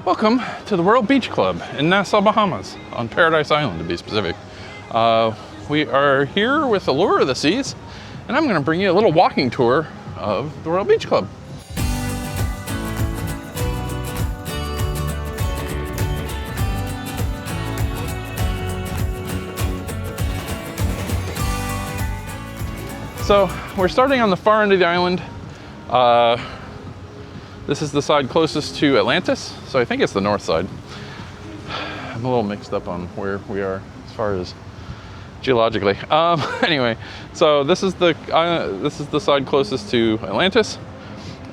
Welcome to the World Beach Club in Nassau, Bahamas, on Paradise Island to be specific. We are here with the Lure of the Seas, and I'm going to bring you a little walking tour of the World Beach Club. So we're starting on the far end of the island. This is the side closest to Atlantis, so I think it's the north side. I'm a little mixed up on where we are as far as geologically. Anyway, so this is the side closest to Atlantis,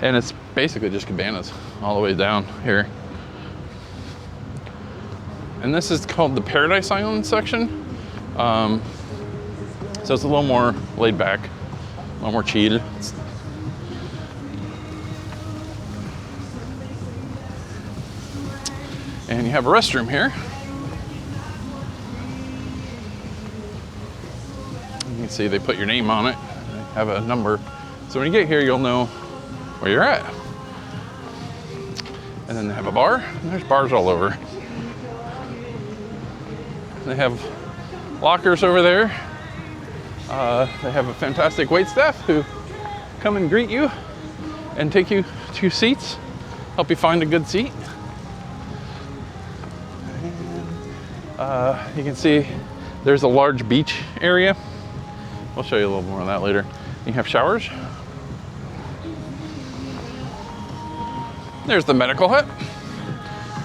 and it's basically just cabanas all the way down here. And this is called the Paradise Island section. So it's a little more laid back, a little more chill. And you have a restroom here. You can see they put your name on it. They have a number. So when you get here, you'll know where you're at. And then they have a bar. And there's bars all over. They have lockers over there. They have a fantastic waitstaff who come and greet you and take you to seats, help you find a good seat. You can see there's a large beach area. We'll show you a little more of that later. You have showers. There's the medical hut.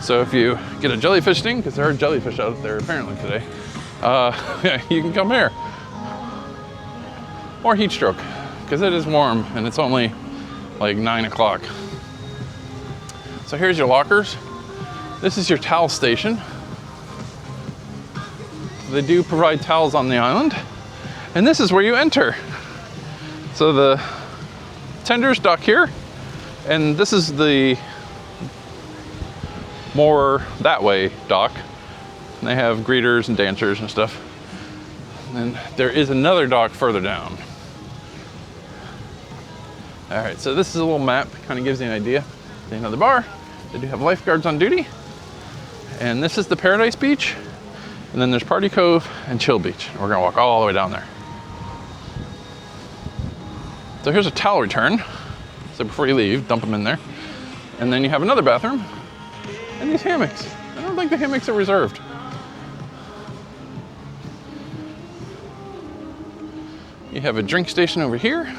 So if you get a jellyfish sting, because there are jellyfish out there apparently today, you can come here. Or heat stroke, because it is warm and it's only like 9 o'clock. So here's your lockers. This is your towel station. They do provide towels on the island, and this is where you enter. So the tenders dock here, and this is the more that way dock. And they have greeters and dancers and stuff. And there is another dock further down. All right, so this is a little map, kind of gives you an idea. There's another bar. They do have lifeguards on duty. And this is the Paradise Beach. And then there's Party Cove and Chill Beach. We're gonna walk all the way down there. So here's a towel return. So before you leave, dump them in there. And then you have another bathroom and these hammocks. I don't think the hammocks are reserved. You have a drink station over here.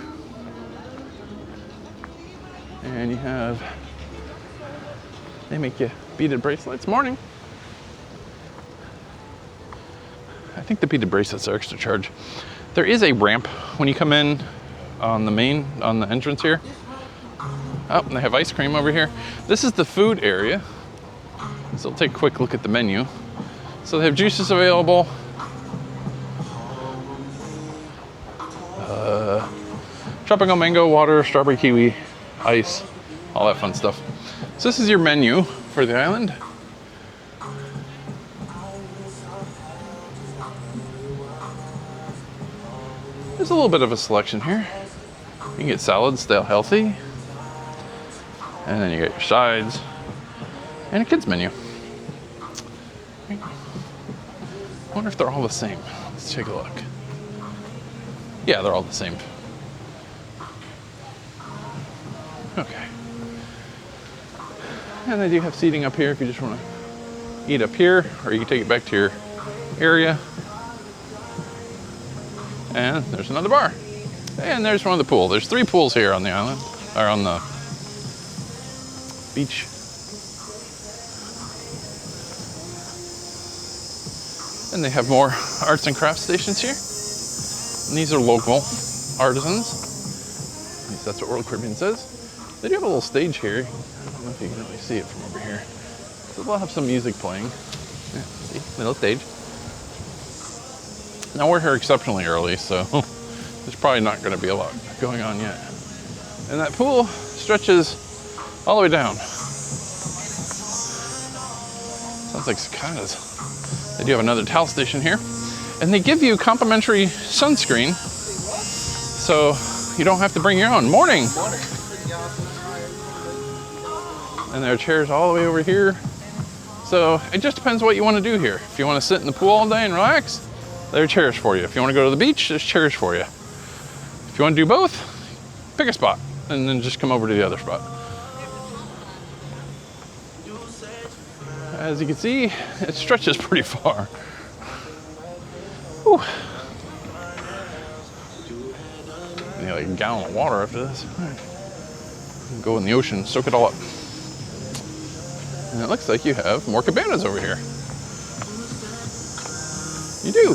And you have, they make you beaded bracelets. Morning. I think the beaded bracelets are extra charge. There is a ramp when you come in on the entrance here. Oh, and they have ice cream over here. This is the food area. So we'll take a quick look at the menu. So they have juices available. Tropical mango, water, strawberry kiwi, ice, all that fun stuff. So this is your menu for the island. There's a little bit of a selection here. You can get salads, stay healthy. And then you get your sides and a kids menu. I wonder if they're all the same. Let's take a look. Yeah, they're all the same. Okay. And they do have seating up here if you just want to eat up here, or you can take it back to your area. And there's another bar. And there's one of the pool. There's 3 pools here on the island, or on the beach. And they have more arts and crafts stations here. And these are local artisans. At least that's what World Caribbean says. They do have a little stage here. I don't know if you can really see it from over here. So they'll have some music playing. Yeah, see, little stage. Now we're here exceptionally early, so there's probably not going to be a lot going on yet. And that pool stretches all the way down. Sounds like cicadas. They do have another towel station here. And they give you complimentary sunscreen, so you don't have to bring your own. Morning. And there are chairs all the way over here. So it just depends what you want to do here. If you want to sit in the pool all day and relax, there are chairs for you. If you want to go to the beach, there's chairs for you. If you want to do both, pick a spot and then just come over to the other spot. As you can see, it stretches pretty far. Whew. I need like a gallon of water after this. Go in the ocean, soak it all up. And it looks like you have more cabanas over here. You do.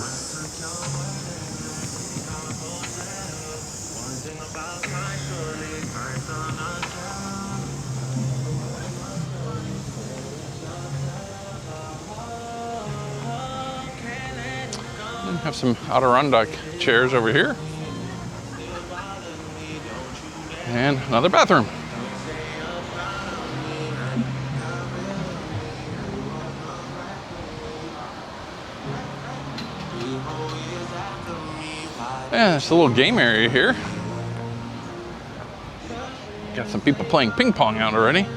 And have some Adirondack chairs over here. And another bathroom. Yeah, there's a little game area here. Got some people playing ping pong out already.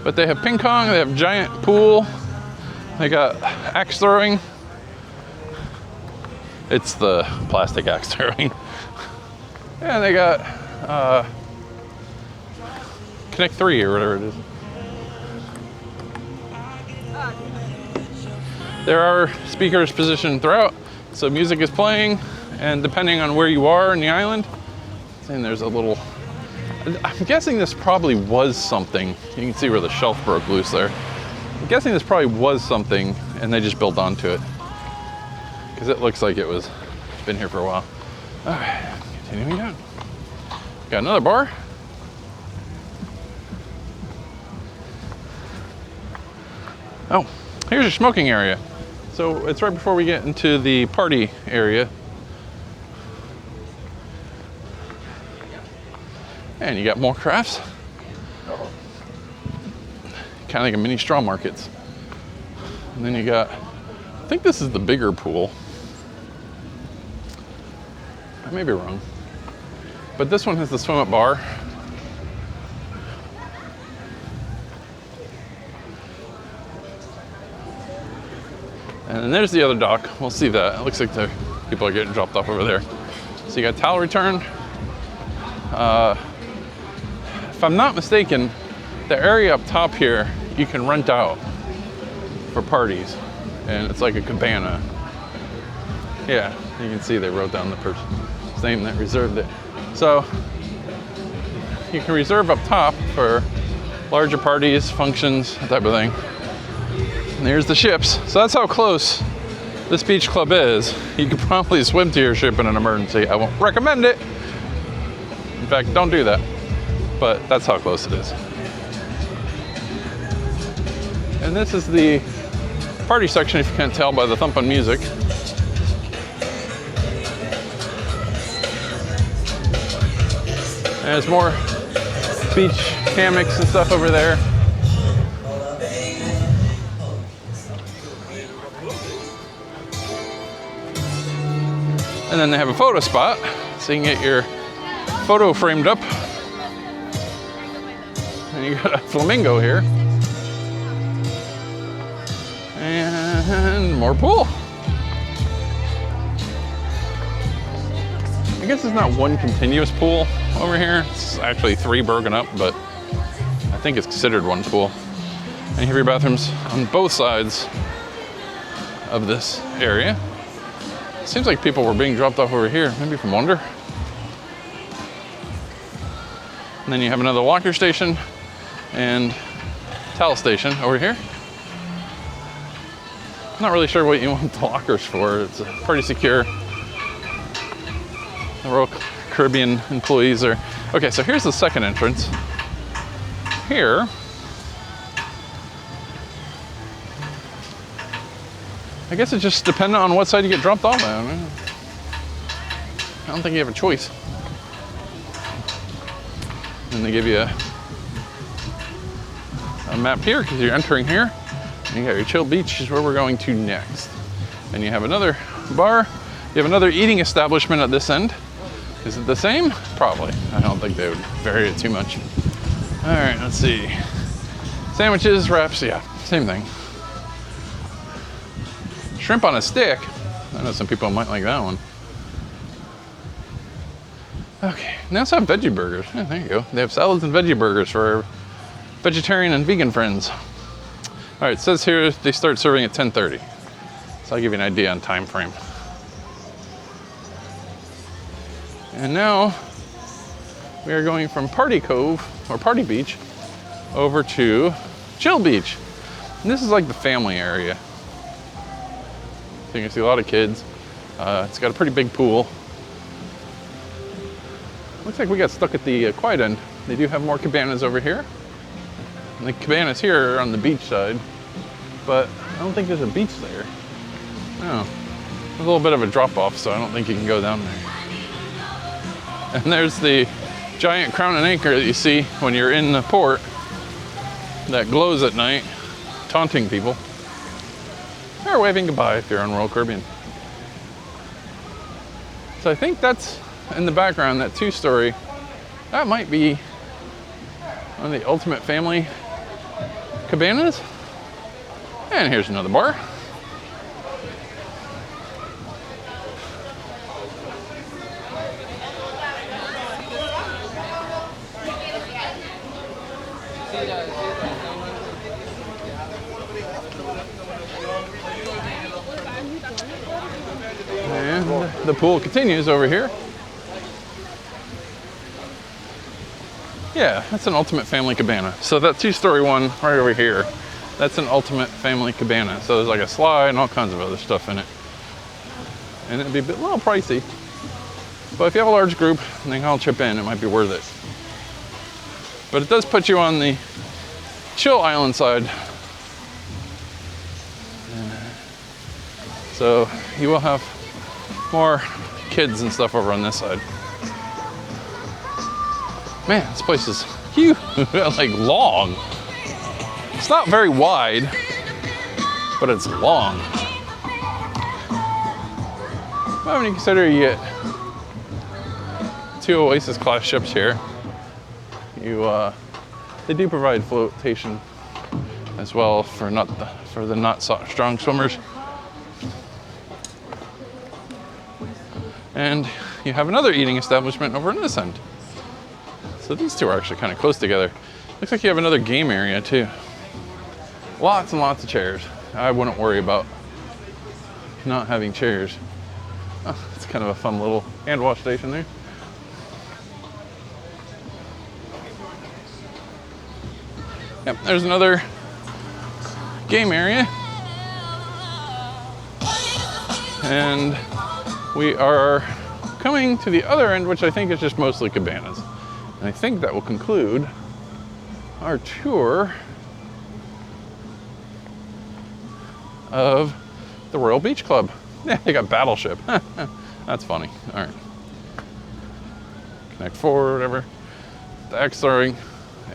But they have ping pong, they have giant pool, they got axe throwing. It's the plastic axe throwing. And they got Connect 3 or whatever it is. There are speakers positioned throughout, so music is playing, and depending on where you are in the island, and there's a little, I'm guessing this probably was something. You can see where the shelf broke loose there. I'm guessing this probably was something, and they just built onto it, because it looks like it was been here for a while. All right, continuing down. Got another bar. Oh, here's your smoking area. So it's right before we get into the party area. And you got more crafts. Kind of like a mini straw markets. And then you got, I think this is the bigger pool. I may be wrong. But this one has the swim up bar. And then there's the other dock. We'll see that. It looks like the people are getting dropped off over there. So you got towel return. If I'm not mistaken, the area up top here, you can rent out for parties. And it's like a cabana. Yeah, you can see they wrote down the person's name that reserved it. So you can reserve up top for larger parties, functions, that type of thing. And there's the ships. So that's how close this beach club is. You could probably swim to your ship in an emergency. I won't recommend it. In fact, don't do that. But that's how close it is. And this is the party section, if you can't tell by the thumping music. And there's more beach hammocks and stuff over there. And then they have a photo spot, so you can get your photo framed up. And you got a flamingo here. And more pool. I guess it's not one continuous pool over here. It's actually 3 broken up, but I think it's considered one pool. And you have your bathrooms on both sides of this area. Seems like people were being dropped off over here, maybe from Wonder. And then you have another locker station and towel station over here. I'm not really sure what you want the lockers for. It's pretty secure. The Royal Caribbean employees are... Okay, so here's the second entrance. Here, I guess it just depends on what side you get dropped off on. I don't think you have a choice. And they give you a map here because you're entering here. And you got your chill beach is where we're going to next. And you have another bar. You have another eating establishment at this end. Is it the same? Probably. I don't think they would vary it too much. All right, let's see. Sandwiches, wraps, yeah, same thing. Shrimp on a stick. I know some people might like that one. Okay, they also have veggie burgers. Yeah, there you go. They have salads and veggie burgers for vegetarian and vegan friends. All right, it says here they start serving at 10:30. So I'll give you an idea on time frame. And now we are going from Party Cove, or Party Beach, over to Chill Beach. And this is like the family area. So you can see a lot of kids. It's got a pretty big pool. Looks like we got stuck at the quiet end. They do have more cabanas over here. And the cabanas here are on the beach side, but I don't think there's a beach there. No, there's a little bit of a drop off, so I don't think you can go down there. And there's the giant crown and anchor that you see when you're in the port that glows at night, taunting people. Or waving goodbye if you're on Royal Caribbean. So I think that's in the background, that 2-story. That might be one of the ultimate family cabanas. And here's another bar. And the pool continues over here. Yeah, that's an ultimate family cabana. So that 2-story one right over here, that's an ultimate family cabana. So there's like a slide and all kinds of other stuff in it. And it'd be a little pricey. But if you have a large group and they can all chip in, it might be worth it. But it does put you on the chill island side. So you will have more kids and stuff over on this side. Man, this place is huge, like long. It's not very wide, but it's long. Well, when you consider you get 2 Oasis class ships here, they do provide flotation as well for the not so strong swimmers. And you have another eating establishment over on this end. So these two are actually kind of close together. Looks like you have another game area too. Lots and lots of chairs. I wouldn't worry about not having chairs. Oh, it's kind of a fun little hand wash station there. Yep, there's another game area. And we are coming to the other end, which I think is just mostly cabanas. And I think that will conclude our tour of the Royal Beach Club. Yeah, they got Battleship. That's funny. All right. Connect 4 or whatever. The X throwing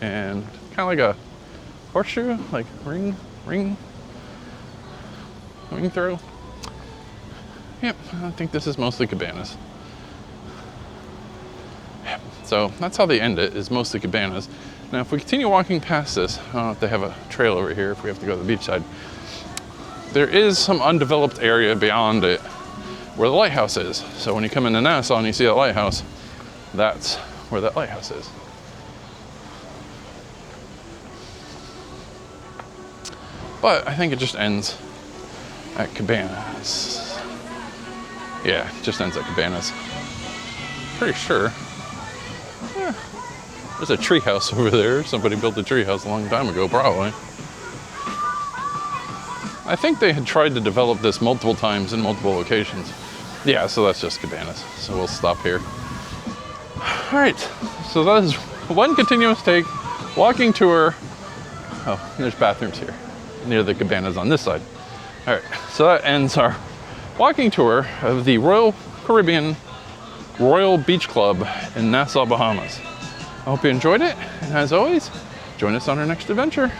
and kind of like a horseshoe, like ring throw. Yep, I think this is mostly cabanas. So that's how they end it, is mostly cabanas. Now if we continue walking past this, I don't know if they have a trail over here if we have to go to the beach side. There is some undeveloped area beyond it where the lighthouse is. So when you come into Nassau and you see that lighthouse, that's where that lighthouse is. But I think it just ends at cabanas. Yeah, it just ends at cabanas. Pretty sure. Yeah. There's a tree house over there. Somebody built a tree house a long time ago, probably. I think they had tried to develop this multiple times in multiple locations. Yeah, so that's just cabanas. So we'll stop here. All right, so that is one continuous take, walking tour. Oh, there's bathrooms here, near the cabanas on this side. All right, so that ends our walking tour of the Royal Caribbean Royal Beach Club in Nassau, Bahamas. I hope you enjoyed it, and as always, join us on our next adventure.